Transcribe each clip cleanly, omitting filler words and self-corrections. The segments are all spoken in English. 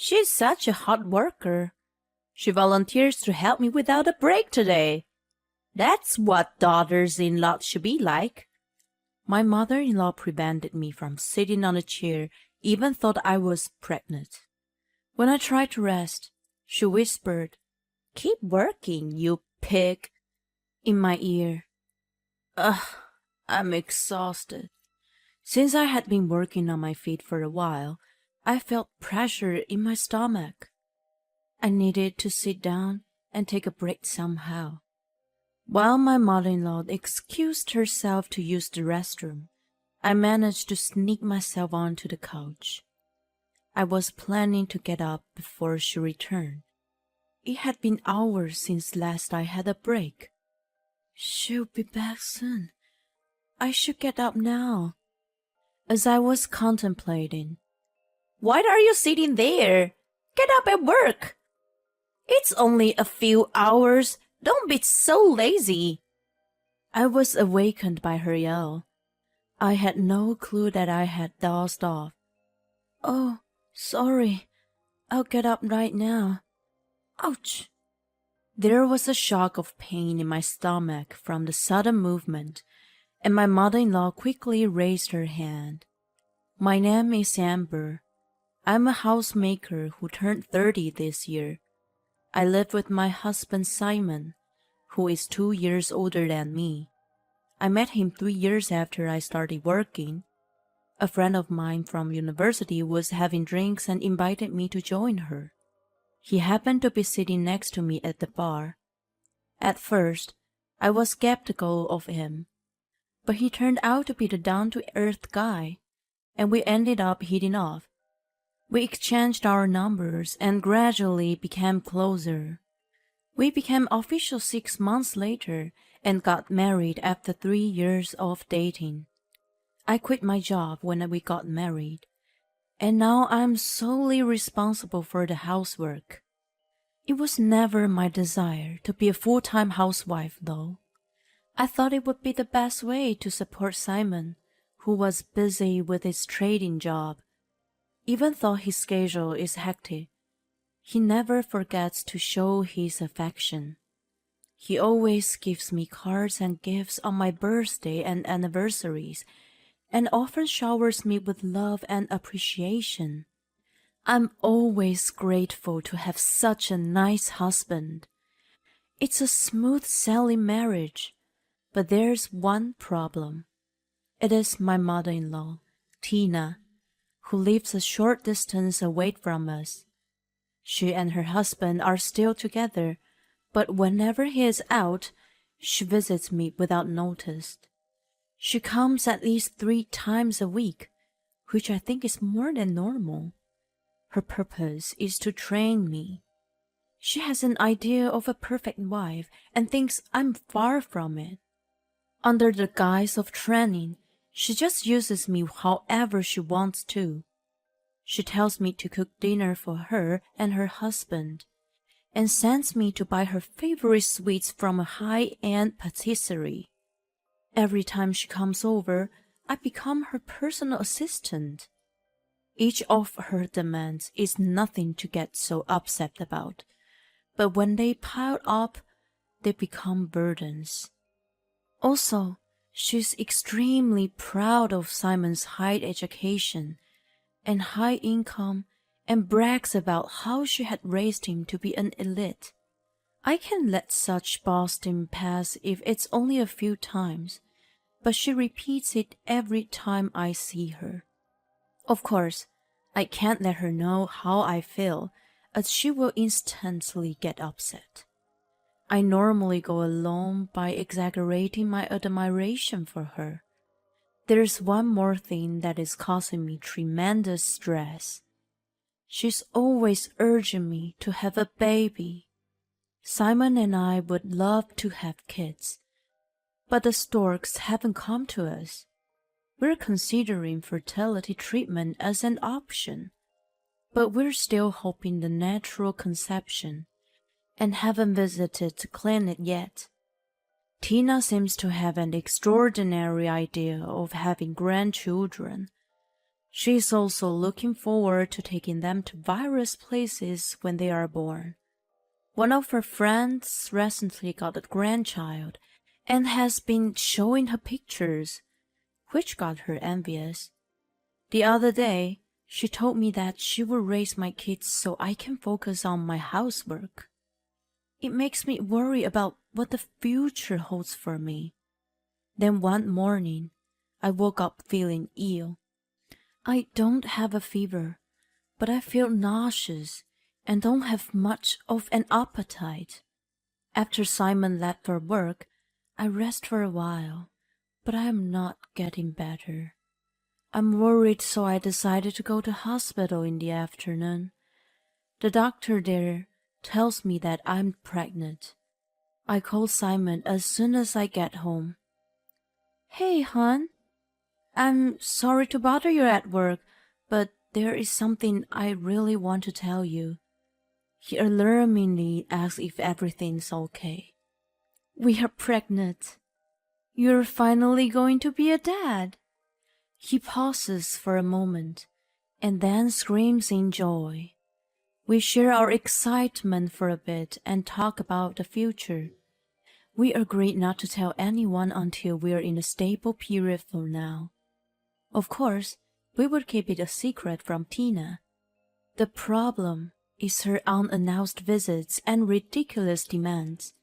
She's such a hard worker. She volunteers to help me without a break today. That's what daughters-in-law should be like. My mother-in-law prevented me from sitting on a chair, even thought I was pregnant. When I tried to rest, she whispered, "Keep working, you pig," in my ear. Ugh, I'm exhausted. Since I had been working on my feet for a while, I felt pressure in my stomach. I needed to sit down and take a break somehow. While my mother-in-law excused herself to use the restroom, I managed to sneak myself onto the couch. I was planning to get up before she returned. It had been hours since last I had a break. She'll be back soon. I should get up now. As I was contemplating, "Why are you sitting there? Get up and work. It's only a few hours. Don't be so lazy." I was awakened by her yell. I had no clue that I had dozed off. "Oh, sorry. I'll get up right now." Ouch! There was a shock of pain in my stomach from the sudden movement, and my mother-in-law quickly raised her hand. "My name is Amber. I'm a housemaker who turned 30 this year. I live with my husband Simon, who is 2 years older than me. I met him 3 years after I started working. A friend of mine from university was having drinks and invited me to join her. He happened to be sitting next to me at the bar. At first, I was skeptical of him, but he turned out to be the down-to-earth guy, and we ended up hitting off. We exchanged our numbers and gradually became closer. We became official 6 months later and got married after 3 years of dating. I quit my job when we got married, and now I'm solely responsible for the housework. It was never my desire to be a full-time housewife, though. I thought it would be the best way to support Simon, who was busy with his trading job. Even though his schedule is hectic, he never forgets to show his affection. He always gives me cards and gifts on my birthday and anniversaries, and often showers me with love and appreciation. I'm always grateful to have such a nice husband. It's a smooth-sailing marriage, but there's one problem. It is my mother-in-law, Tina, who lives a short distance away from us. She and her husband are still together, but whenever he is out, she visits me without notice. She comes at least 3 times a week, which I think is more than normal. Her purpose is to train me. She has an idea of a perfect wife and thinks I'm far from it. Under the guise of training, she just uses me however she wants to. She tells me to cook dinner for her and her husband, and sends me to buy her favorite sweets from a high-end patisserie. Every time she comes over, I become her personal assistant. Each of her demands is nothing to get so upset about, but when they pile up, they become burdens. Also, she's extremely proud of Simon's high education and high income and brags about how she had raised him to be an elite. I can let such boasting pass if it's only a few times, but she repeats it every time I see her. Of course, I can't let her know how I feel, as she will instantly get upset. I normally go along by exaggerating my admiration for her. There's one more thing that is causing me tremendous stress. She's always urging me to have a baby. Simon and I would love to have kids, but the storks haven't come to us. We're considering fertility treatment as an option, but we're still hoping the natural conception and haven't visited the clinic yet. Tina seems to have an extraordinary idea of having grandchildren. She's also looking forward to taking them to various places when they are born. One of her friends recently got a grandchild and has been showing her pictures, which got her envious. The other day, she told me that she will raise my kids so I can focus on my housework. It makes me worry about what the future holds for me. Then one morning, I woke up feeling ill. I don't have a fever, but I feel nauseous and don't have much of an appetite. After Simon left for work, I rest for a while, but I am not getting better. I'm worried, so I decided to go to hospital in the afternoon. The doctor there tells me that I'm pregnant. I call Simon as soon as I get home. Hey, hon. I'm sorry to bother you at work, but there is something I really want to tell you. He alarmingly asks if everything's okay. We are pregnant. You're finally going to be a dad. He pauses for a moment, and then screams in joy. We share our excitement for a bit and talk about the future. We agreed not to tell anyone until we're in a stable period for now. Of course, we would keep it a secret from Tina. The problem is her unannounced visits and ridiculous demands.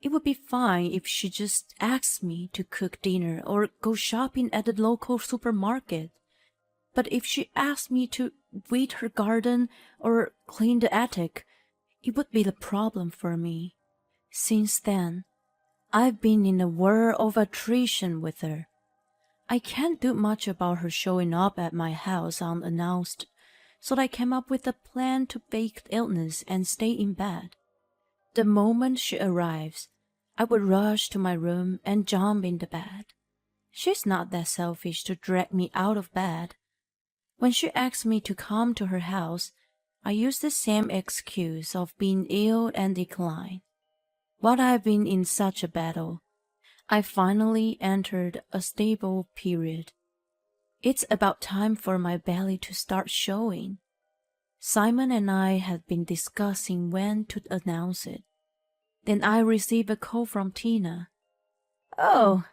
It would be fine if she just asked me to cook dinner or go shopping at the local supermarket. But if she asked me to weed her garden or clean the attic, it would be a problem for me. Since then, I've been in a whirl of attrition with her. I can't do much about her showing up at my house unannounced, so I came up with a plan to fake illness and stay in bed. The moment she arrives, I would rush to my room and jump into bed. She's not that selfish to drag me out of bed. When she asks me to come to her house, I use the same excuse of being ill and decline. But I've been in such a battle. I finally entered a stable period. It's about time for my belly to start showing. Simon and I had been discussing when to announce it. Then I received a call from Tina. Oh,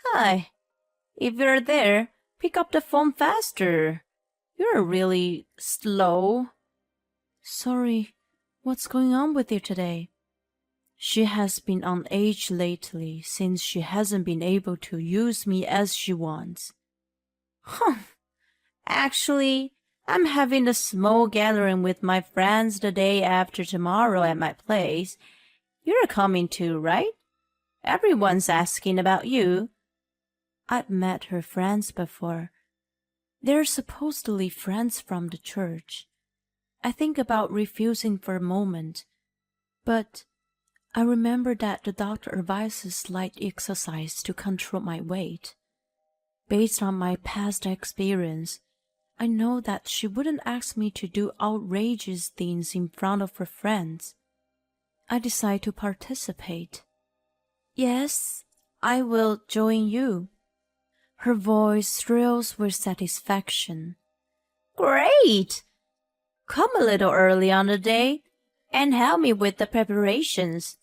hi. If you're there, pick up the phone faster. You're really slow. Sorry, what's going on with you today? She has been on edge lately since she hasn't been able to use me as she wants. Actually, I'm having a small gathering with my friends the day after tomorrow at my place. You're coming too, right? Everyone's asking about you. I've met her friends before. They're supposedly friends from the church. I think about refusing for a moment, but I remember that the doctor advises light exercise to control my weight. Based on my past experience, I know that she wouldn't ask me to do outrageous things in front of her friends. I decide to participate. Yes, I will join you. Her voice thrills with satisfaction. Great! Come a little early on the day and help me with the preparations.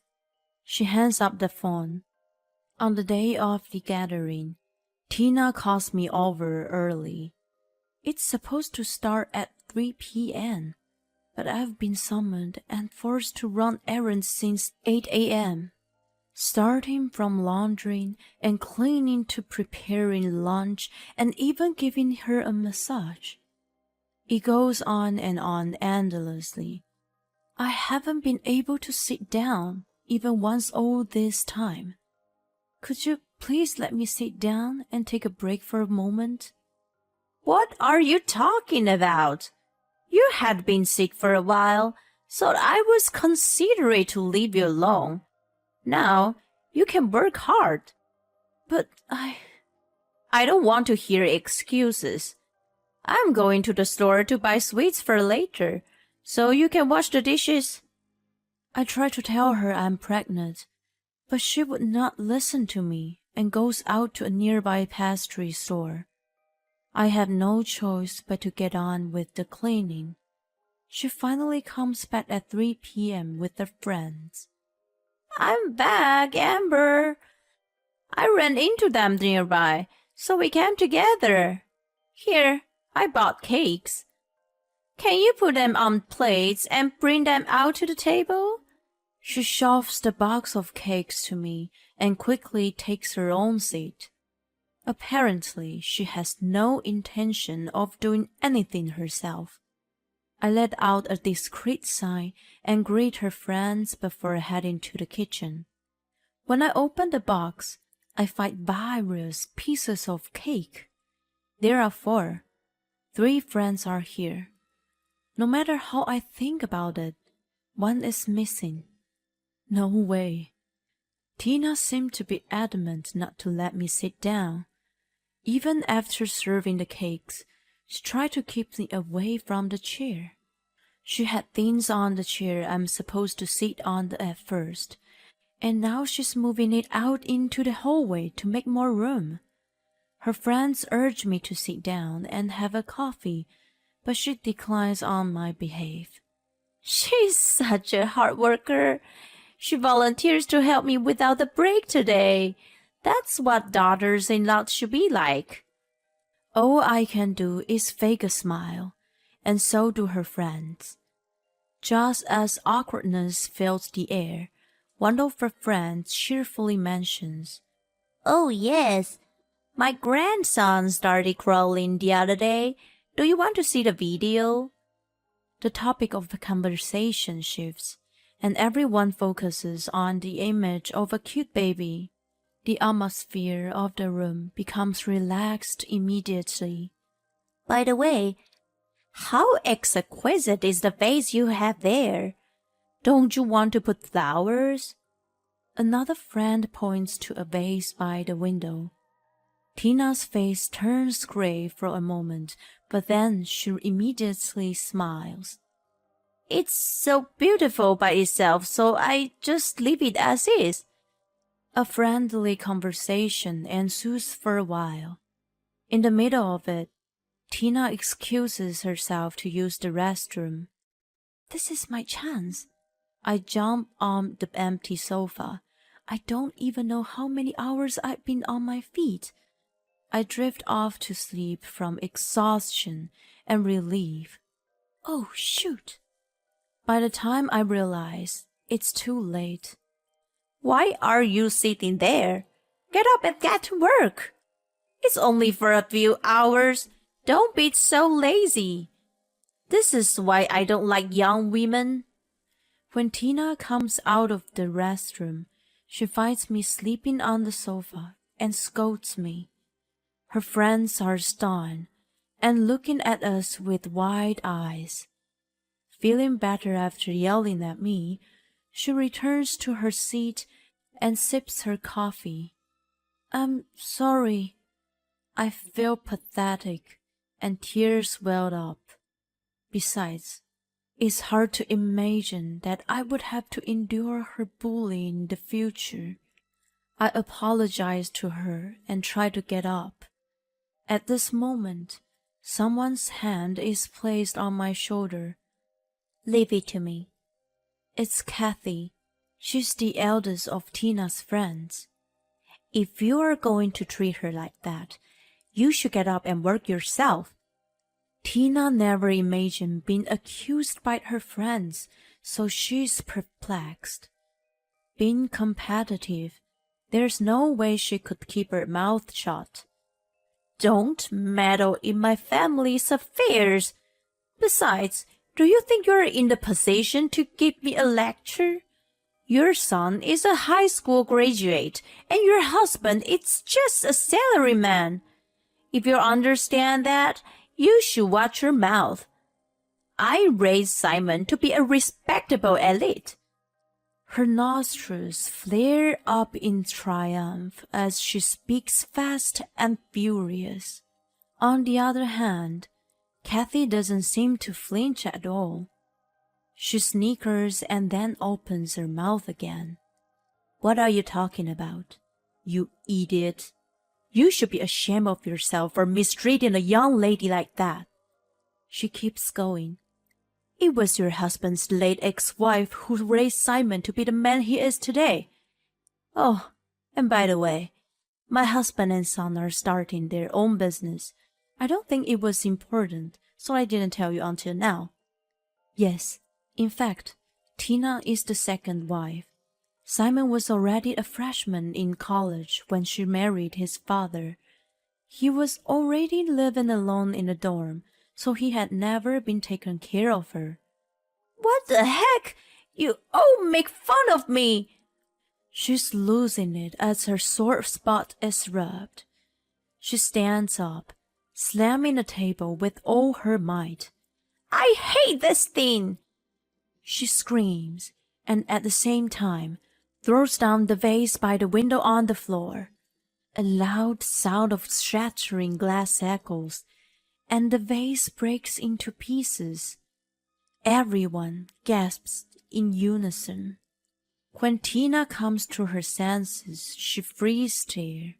She hands up the phone. On the day of the gathering, Tina calls me over early. It's supposed to start at 3 p.m., but I've been summoned and forced to run errands since 8 a.m., starting from laundering and cleaning to preparing lunch and even giving her a massage. It goes on and on endlessly. I haven't been able to sit down even once all this time. Could you please let me sit down and take a break for a moment? What are you talking about? You had been sick for a while, so I was considerate to leave you alone. Now, you can work hard. But I don't want to hear excuses. I'm going to the store to buy sweets for later, so you can wash the dishes. I try to tell her I'm pregnant, but she would not listen to me and goes out to a nearby pastry store. I have no choice but to get on with the cleaning. She finally comes back at 3 p.m. with her friends. I'm back, Amber. I ran into them nearby, so we came together. Here, I bought cakes. Can you put them on plates and bring them out to the table? She shoves the box of cakes to me and quickly takes her own seat. Apparently, she has no intention of doing anything herself. I let out a discreet sigh and greet her friends before heading to the kitchen. When I open the box, I find various pieces of cake. There are 4. 3 friends are here. No matter how I think about it, one is missing. No way. Tina seemed to be adamant not to let me sit down. Even after serving the cakes, she tried to keep me away from the chair. She had things on the chair I'm supposed to sit on at first, and now she's moving it out into the hallway to make more room. Her friends urge me to sit down and have a coffee, but she declines on my behalf. She's such a hard worker. She volunteers to help me without a break today. That's what daughters-in-law should be like. All I can do is fake a smile, and so do her friends. Just as awkwardness fills the air, one of her friends cheerfully mentions, Oh yes, my grandson started crawling the other day. Do you want to see the video? The topic of the conversation shifts, and everyone focuses on the image of a cute baby. The atmosphere of the room becomes relaxed immediately. By the way, how exquisite is the vase you have there? Don't you want to put flowers? Another friend points to a vase by the window. Tina's face turns gray for a moment, but then she immediately smiles. It's so beautiful by itself, so I just leave it as is. A friendly conversation ensues for a while. In the middle of it, Tina excuses herself to use the restroom. This is my chance. I jump on the empty sofa. I don't even know how many hours I've been on my feet. I drift off to sleep from exhaustion and relief. Oh, shoot. By the time I realize, it's too late. Why are you sitting there? Get up and get to work. It's only for a few hours. Don't be so lazy. This is why I don't like young women. When Tina comes out of the restroom, she finds me sleeping on the sofa and scolds me. Her friends are stunned and looking at us with wide eyes. Feeling better after yelling at me, she returns to her seat and sips her coffee. I'm sorry. I feel pathetic, and tears welled up. Besides, it's hard to imagine that I would have to endure her bullying in the future. I apologize to her and try to get up. At this moment, someone's hand is placed on my shoulder. Leave it to me. It's Kathy. She's the eldest of Tina's friends. If you are going to treat her like that, you should get up and work yourself. Tina never imagined being accused by her friends, so she's perplexed. Being competitive, there's no way she could keep her mouth shut. Don't meddle in my family's affairs. Besides, do you think you're in the position to give me a lecture? Your son is a high school graduate, and your husband is just a salaryman. If you understand that, you should watch your mouth. I raised Simon to be a respectable elite. Her nostrils flare up in triumph as she speaks fast and furious. On the other hand, Kathy doesn't seem to flinch at all. She snickers and then opens her mouth again. What are you talking about, you idiot? You should be ashamed of yourself for mistreating a young lady like that. She keeps going. It was your husband's late ex-wife who raised Simon to be the man he is today. Oh, and by the way, my husband and son are starting their own business. I don't think it was important, so I didn't tell you until now. Yes, in fact, Tina is the second wife. Simon was already a freshman in college when she married his father. He was already living alone in a dorm, so he had never been taken care of her. What the heck? You all make fun of me! She's losing it as her sore spot is rubbed. She stands up, slamming the table with all her might. I hate this thing! She screams, and at the same time throws down the vase by the window on the floor. A loud sound of shattering glass echoes, and the vase breaks into pieces. Everyone gasps in unison. When Tina comes to her senses, she freezes there.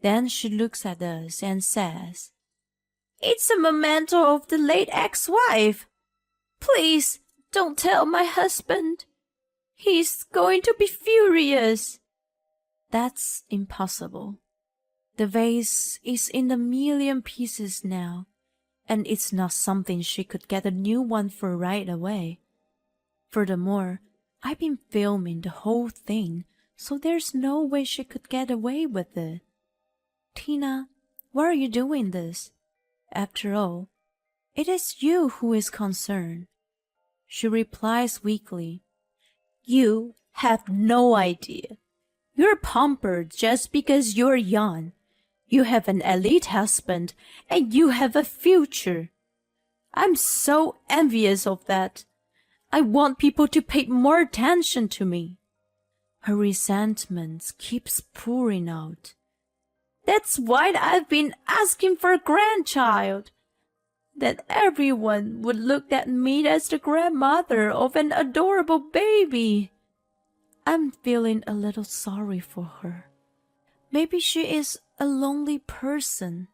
Then she looks at us and says, It's a memento of the late ex-wife. Please don't tell my husband. He's going to be furious. That's impossible. The vase is in a million pieces now, and it's not something she could get a new one for right away. Furthermore, I've been filming the whole thing, so there's no way she could get away with it. Tina, why are you doing this? After all, it is you who is concerned. She replies weakly, You have no idea. You're pampered just because you're young. You have an elite husband, and you have a future. I'm so envious of that. I want people to pay more attention to me. Her resentment keeps pouring out. That's why I've been asking for a grandchild. That everyone would look at me as the grandmother of an adorable baby. I'm feeling a little sorry for her. Maybe she is a lonely person.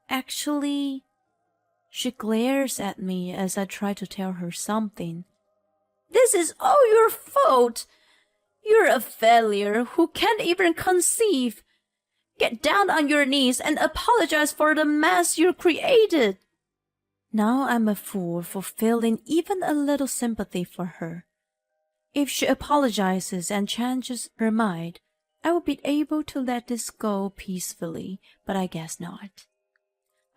Actually, she glares at me as I try to tell her something. This is all your fault. You're a failure who can't even conceive. Get down on your knees and apologize for the mess you created. Now I'm a fool for feeling even a little sympathy for her. If she apologizes and changes her mind, I will be able to let this go peacefully, but I guess not.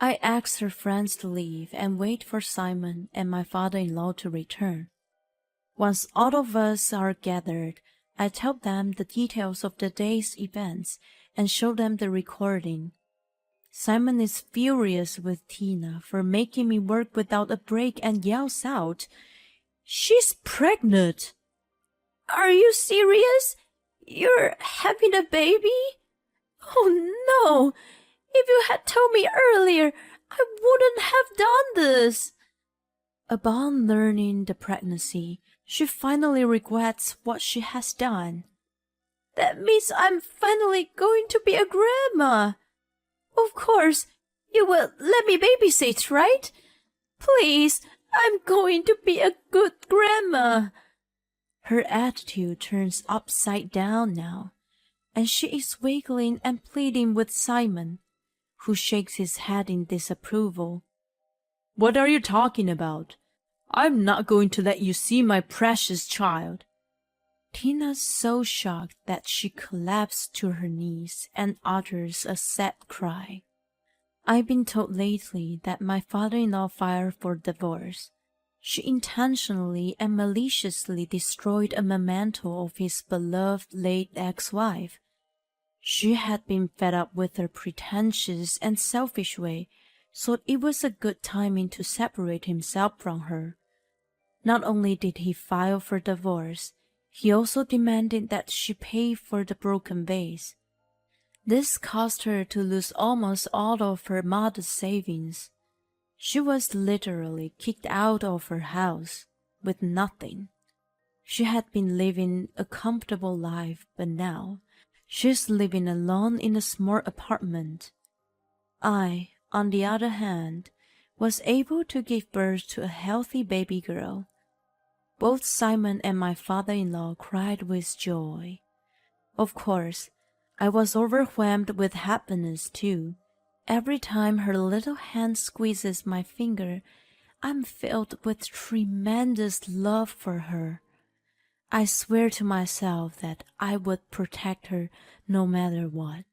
I ask her friends to leave and wait for Simon and my father-in-law to return. Once all of us are gathered, I tell them the details of the day's events and show them the recording. Simon is furious with Tina for making me work without a break and yells out, She's pregnant! Are you serious? You're having a baby? Oh no! If you had told me earlier, I wouldn't have done this. Upon learning the pregnancy, she finally regrets what she has done. That means I'm finally going to be a grandma. Of course, you will let me babysit, right? Please, I'm going to be a good grandma. Her attitude turns upside down now, and she is wiggling and pleading with Simon, who shakes his head in disapproval. What are you talking about? I'm not going to let you see my precious child. Tina's so shocked that she collapsed to her knees and utters a sad cry. I've been told lately that my father-in-law filed for divorce. She intentionally and maliciously destroyed a memento of his beloved late ex-wife. She had been fed up with her pretentious and selfish way, so it was a good timing to separate himself from her. Not only did he file for divorce, he also demanded that she pay for the broken vase. This caused her to lose almost all of her modest savings. She was literally kicked out of her house with nothing. She had been living a comfortable life, but now She's living alone in a small apartment. I, on the other hand, was able to give birth to a healthy baby girl. Both Simon and my father-in-law cried with joy. Of course, I was overwhelmed with happiness too. Every time her little hand squeezes my finger, I'm filled with tremendous love for her. I swear to myself that I would protect her no matter what.